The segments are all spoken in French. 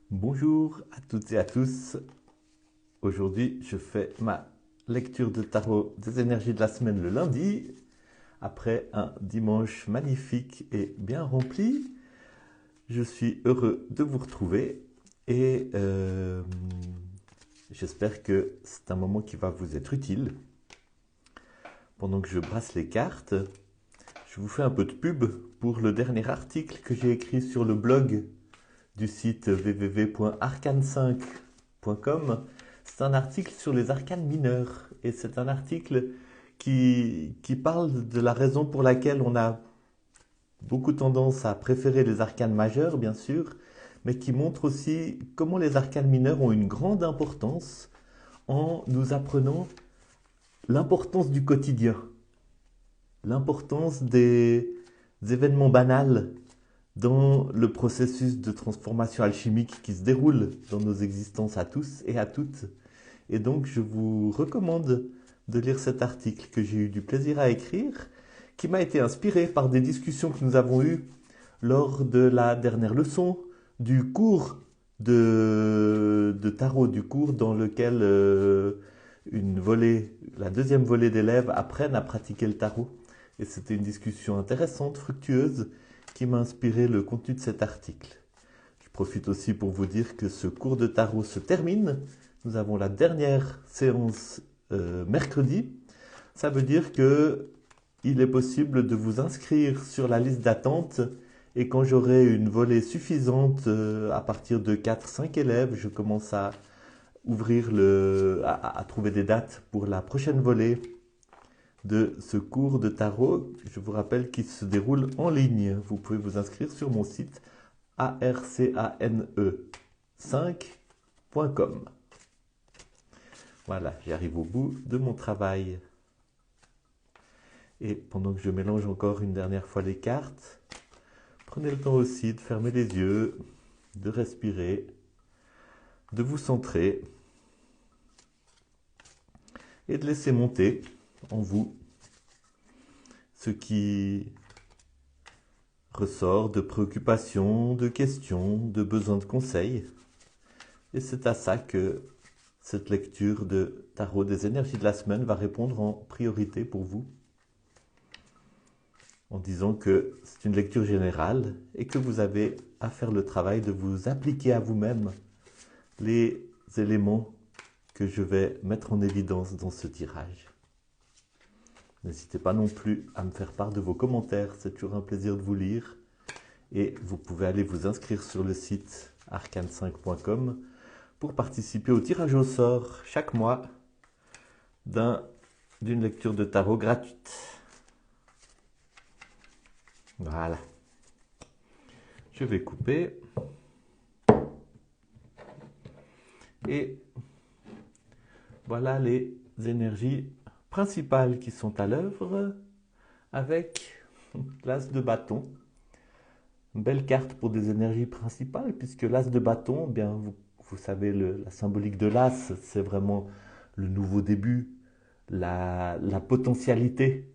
Bonjour à toutes et à tous. Aujourd'hui, je fais ma lecture de tarot des énergies de la semaine le lundi, après un dimanche magnifique et bien rempli. Je suis heureux de vous retrouver et j'espère que c'est un moment qui va vous être utile. Pendant que je brasse les cartes, je vous fais un peu de pub pour le dernier article que j'ai écrit sur le blog du site www.arcane5.com. C'est un article sur les arcanes mineurs et c'est un article qui parle de la raison pour laquelle on a beaucoup tendance à préférer les arcanes majeures, bien sûr, mais qui montre aussi comment les arcanes mineurs ont une grande importance en nous apprenant l'importance du quotidien, l'importance des événements banals dans le processus de transformation alchimique qui se déroule dans nos existences à tous et à toutes. Et donc, je vous recommande de lire cet article que j'ai eu du plaisir à écrire, qui m'a été inspiré par des discussions que nous avons eues lors de la dernière leçon du cours de tarot, du cours dans lequel la deuxième volée d'élèves apprennent à pratiquer le tarot. Et c'était une discussion intéressante, fructueuse, qui m'a inspiré le contenu de cet article. Je profite aussi pour vous dire que ce cours de tarot se termine. Nous avons la dernière séance mercredi. Ça veut dire que il est possible de vous inscrire sur la liste d'attente et quand j'aurai une volée suffisante à partir de 4-5 élèves, je commence à à trouver des dates pour la prochaine volée de ce cours de tarot. Je vous rappelle qu'il se déroule en ligne. Vous pouvez vous inscrire sur mon site arcane5.com. Voilà, j'arrive au bout de mon travail. Et pendant que je mélange encore une dernière fois les cartes, prenez le temps aussi de fermer les yeux, de respirer, de vous centrer et de laisser monter en vous ce qui ressort de préoccupations, de questions, de besoins de conseils. Et c'est à ça que cette lecture de tarot des énergies de la semaine va répondre en priorité pour vous, en disant que c'est une lecture générale et que vous avez à faire le travail de vous appliquer à vous-même les éléments que je vais mettre en évidence dans ce tirage. N'hésitez pas non plus à me faire part de vos commentaires, c'est toujours un plaisir de vous lire. Et vous pouvez aller vous inscrire sur le site arcane5.com pour participer au tirage au sort chaque mois d'une lecture de tarot gratuite. Voilà. Je vais couper. Et voilà les énergies principales qui sont à l'œuvre avec l'as de bâton. Une belle carte pour des énergies principales puisque l'as de bâton, bien vous savez la symbolique de l'as, c'est vraiment le nouveau début, la potentialité.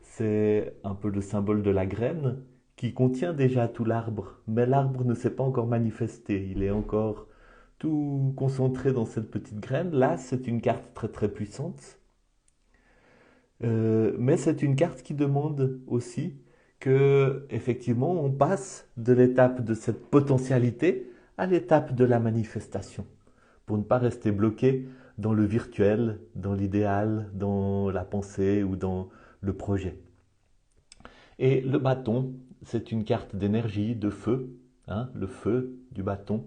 C'est un peu le symbole de la graine qui contient déjà tout l'arbre, mais l'arbre ne s'est pas encore manifesté, il est encore tout concentré dans cette petite graine. Là, c'est une carte très très puissante, mais c'est une carte qui demande aussi que, effectivement, on passe de l'étape de cette potentialité à l'étape de la manifestation, pour ne pas rester bloqué dans le virtuel, dans l'idéal, dans la pensée ou dans le projet. Et le bâton, c'est une carte d'énergie, de feu, hein, le feu du bâton.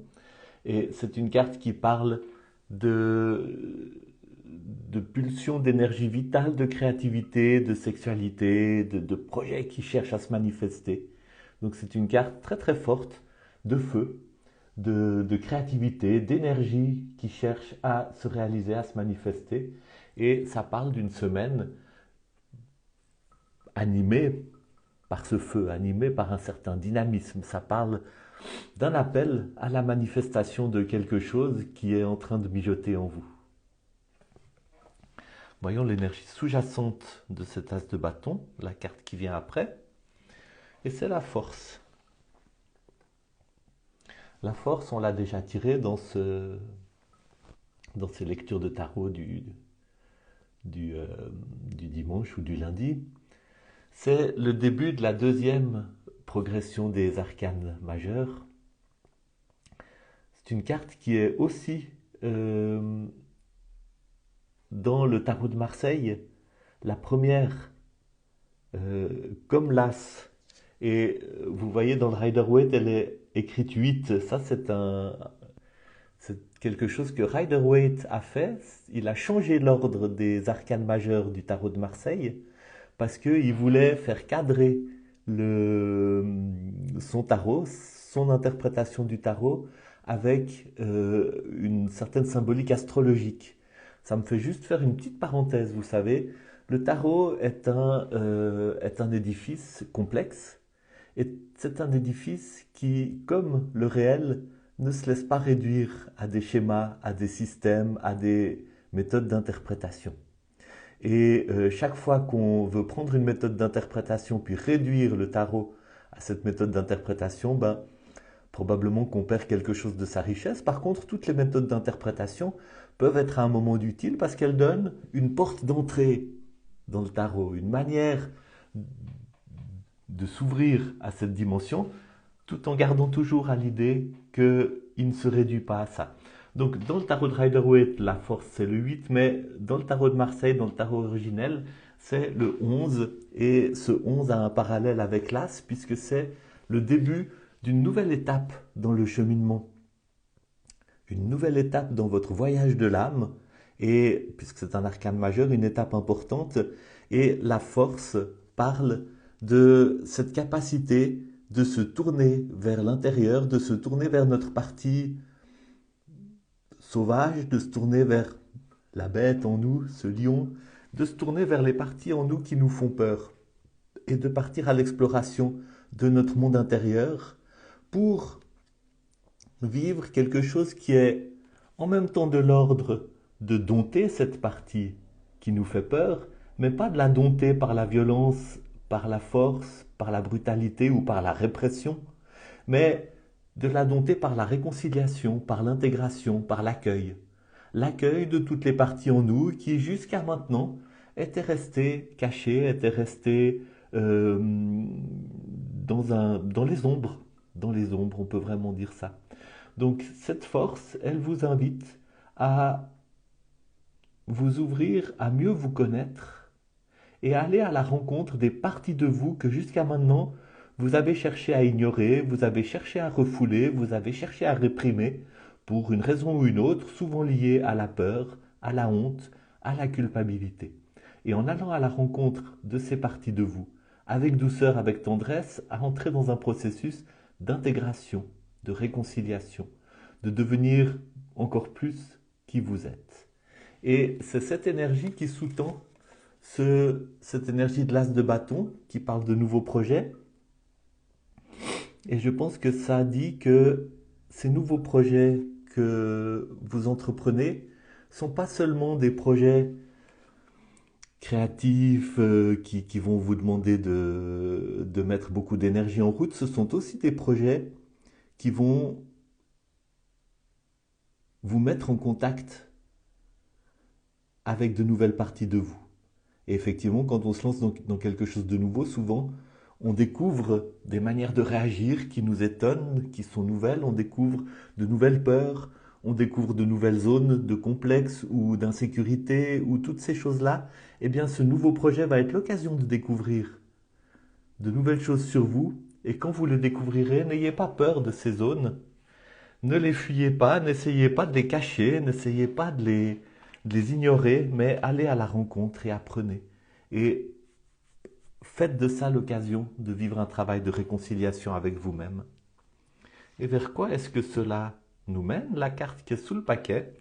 Et c'est une carte qui parle de pulsion d'énergie vitale, de créativité, de sexualité, de projets qui cherchent à se manifester. Donc c'est une carte très très forte de feu, de créativité, d'énergie qui cherche à se réaliser, à se manifester. Et ça parle d'une semaine animée par ce feu, animée par un certain dynamisme. Ça parle d'un appel à la manifestation de quelque chose qui est en train de mijoter en vous. Voyons l'énergie sous-jacente de cet as de bâton, la carte qui vient après, et c'est la force. La force, on l'a déjà tirée dans ces lectures de tarot du, euh, du dimanche ou du lundi. C'est le début de la deuxième progression des arcanes majeurs. C'est une carte qui est aussi euh, dans le tarot de Marseille, la première, comme l'As. Et vous voyez dans le Rider-Waite, elle est écrite 8. Ça, c'est quelque chose que Rider-Waite a fait. Il a changé l'ordre des arcanes majeures du tarot de Marseille parce qu'il voulait faire cadrer le, son tarot, son interprétation du tarot avec une certaine symbolique astrologique. Ça me fait juste faire une petite parenthèse, vous savez. Le tarot est un édifice complexe et c'est un édifice qui, comme le réel, ne se laisse pas réduire à des schémas, à des systèmes, à des méthodes d'interprétation. Et chaque fois qu'on veut prendre une méthode d'interprétation puis réduire le tarot à cette méthode d'interprétation, ben, probablement qu'on perd quelque chose de sa richesse. Par contre, toutes les méthodes d'interprétation peuvent être à un moment utile parce qu'elles donnent une porte d'entrée dans le tarot, une manière de s'ouvrir à cette dimension, tout en gardant toujours à l'idée qu'il ne se réduit pas à ça. Donc dans le tarot de Rider-Waite, la force c'est le 8, mais dans le tarot de Marseille, dans le tarot originel, c'est le 11, et ce 11 a un parallèle avec l'As, puisque c'est le début d'une nouvelle étape dans le cheminement, une nouvelle étape dans votre voyage de l'âme, et puisque c'est un arcane majeur, une étape importante, et la force parle de cette capacité de se tourner vers l'intérieur, de se tourner vers notre partie sauvage, de se tourner vers la bête en nous, ce lion, de se tourner vers les parties en nous qui nous font peur et de partir à l'exploration de notre monde intérieur pour vivre quelque chose qui est en même temps de l'ordre de dompter cette partie qui nous fait peur, mais pas de la dompter par la violence, par la force, par la brutalité ou par la répression, mais de la dompter par la réconciliation, par l'intégration, par l'accueil. L'accueil de toutes les parties en nous qui, jusqu'à maintenant, étaient restées cachées, étaient restées dans les ombres. Dans les ombres, on peut vraiment dire ça. Donc cette force, elle vous invite à vous ouvrir, à mieux vous connaître et à aller à la rencontre des parties de vous que jusqu'à maintenant, vous avez cherché à ignorer, vous avez cherché à refouler, vous avez cherché à réprimer pour une raison ou une autre, souvent liée à la peur, à la honte, à la culpabilité. Et en allant à la rencontre de ces parties de vous, avec douceur, avec tendresse, à entrer dans un processus d'intégration, de réconciliation, de devenir encore plus qui vous êtes. Et c'est cette énergie qui sous-tend cette énergie de l'as de bâton qui parle de nouveaux projets. Et je pense que ça dit que ces nouveaux projets que vous entreprenez sont pas seulement des projets créatifs qui vont vous demander de mettre beaucoup d'énergie en route, ce sont aussi des projets qui vont vous mettre en contact avec de nouvelles parties de vous. Et effectivement, quand on se lance dans quelque chose de nouveau, souvent, on découvre des manières de réagir qui nous étonnent, qui sont nouvelles, on découvre de nouvelles peurs, on découvre de nouvelles zones de complexe ou d'insécurité, ou toutes ces choses-là. Eh bien, ce nouveau projet va être l'occasion de découvrir de nouvelles choses sur vous, et quand vous les découvrirez, n'ayez pas peur de ces zones, ne les fuyez pas, n'essayez pas de les cacher, n'essayez pas de les ignorer, mais allez à la rencontre et apprenez. Et faites de ça l'occasion de vivre un travail de réconciliation avec vous-même. Et vers quoi est-ce que cela nous mène? La carte qui est sous le paquet,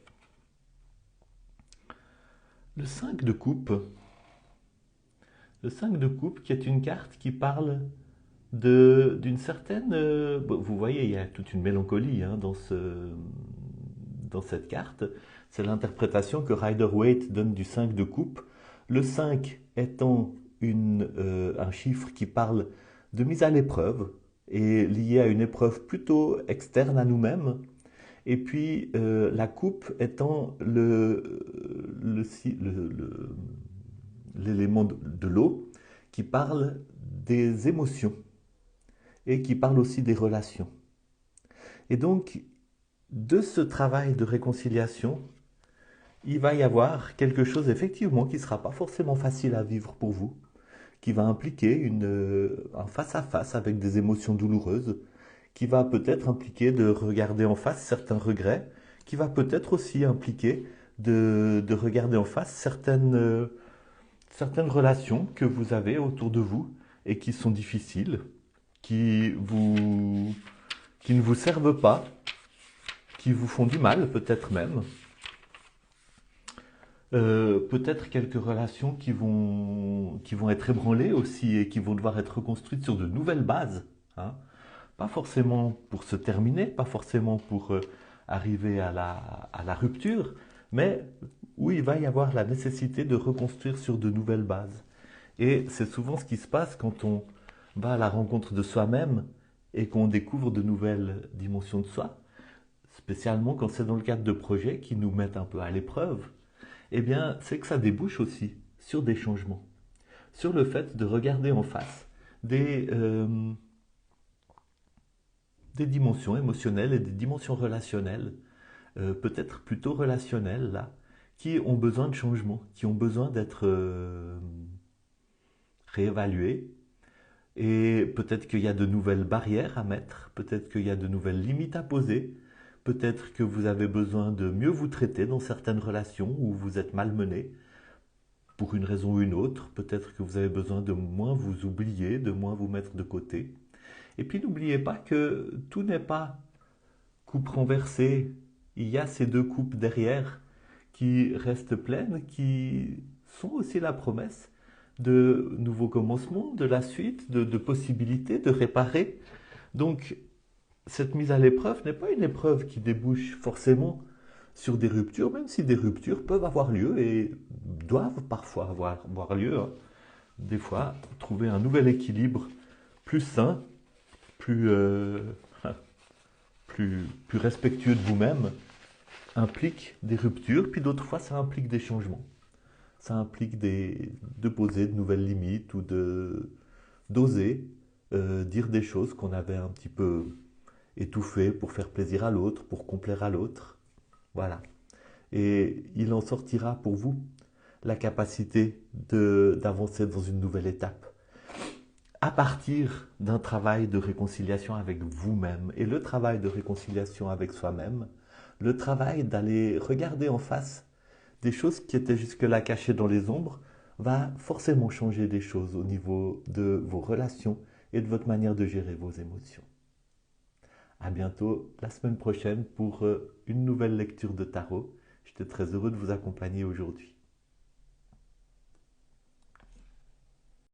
le 5 de coupe. Le 5 de coupe qui est une carte qui parle d'une certaine... vous voyez, il y a toute une mélancolie hein, dans cette carte. C'est l'interprétation que Rider-Waite donne du 5 de coupe. Le 5 étant un chiffre qui parle de mise à l'épreuve, est liée à une épreuve plutôt externe à nous-mêmes. Et puis la coupe étant l'élément de l'eau qui parle des émotions et qui parle aussi des relations. Et donc, de ce travail de réconciliation, il va y avoir quelque chose effectivement qui ne sera pas forcément facile à vivre pour vous, qui va impliquer un face-à-face avec des émotions douloureuses, qui va peut-être impliquer de regarder en face certains regrets, qui va peut-être aussi impliquer de regarder en face certaines relations que vous avez autour de vous et qui sont difficiles, qui ne vous servent pas, qui vous font du mal peut-être même. Peut-être quelques relations qui vont être ébranlées aussi et qui vont devoir être reconstruites sur de nouvelles bases, hein. Pas forcément pour se terminer, pas forcément pour arriver à la rupture, mais où il va y avoir la nécessité de reconstruire sur de nouvelles bases. Et c'est souvent ce qui se passe quand on va à la rencontre de soi-même et qu'on découvre de nouvelles dimensions de soi, spécialement quand c'est dans le cadre de projets qui nous mettent un peu à l'épreuve. Eh bien, c'est que ça débouche aussi sur des changements, sur le fait de regarder en face des dimensions émotionnelles et des dimensions relationnelles, peut-être plutôt relationnelles là, qui ont besoin de changement, qui ont besoin d'être réévaluées. Et peut-être qu'il y a de nouvelles barrières à mettre, peut-être qu'il y a de nouvelles limites à poser, peut-être que vous avez besoin de mieux vous traiter dans certaines relations où vous êtes malmené pour une raison ou une autre, peut-être que vous avez besoin de moins vous oublier, de moins vous mettre de côté. Et puis n'oubliez pas que tout n'est pas coupe renversée, il y a ces deux coupes derrière qui restent pleines, qui sont aussi la promesse de nouveaux commencements, de la suite, de possibilités de réparer. Donc cette mise à l'épreuve n'est pas une épreuve qui débouche forcément sur des ruptures, même si des ruptures peuvent avoir lieu et doivent parfois avoir lieu, hein. Des fois, trouver un nouvel équilibre plus sain, plus, plus respectueux de vous-même, implique des ruptures, puis d'autres fois, ça implique des changements. Ça implique de poser de nouvelles limites ou d'oser dire des choses qu'on avait un petit peu étouffées pour faire plaisir à l'autre, pour complaire à l'autre. Voilà. Et il en sortira pour vous la capacité d'avancer dans une nouvelle étape à partir d'un travail de réconciliation avec vous-même. Et le travail de réconciliation avec soi-même, le travail d'aller regarder en face des choses qui étaient jusque-là cachées dans les ombres, va forcément changer des choses au niveau de vos relations et de votre manière de gérer vos émotions. À bientôt la semaine prochaine pour une nouvelle lecture de tarot. J'étais très heureux de vous accompagner aujourd'hui.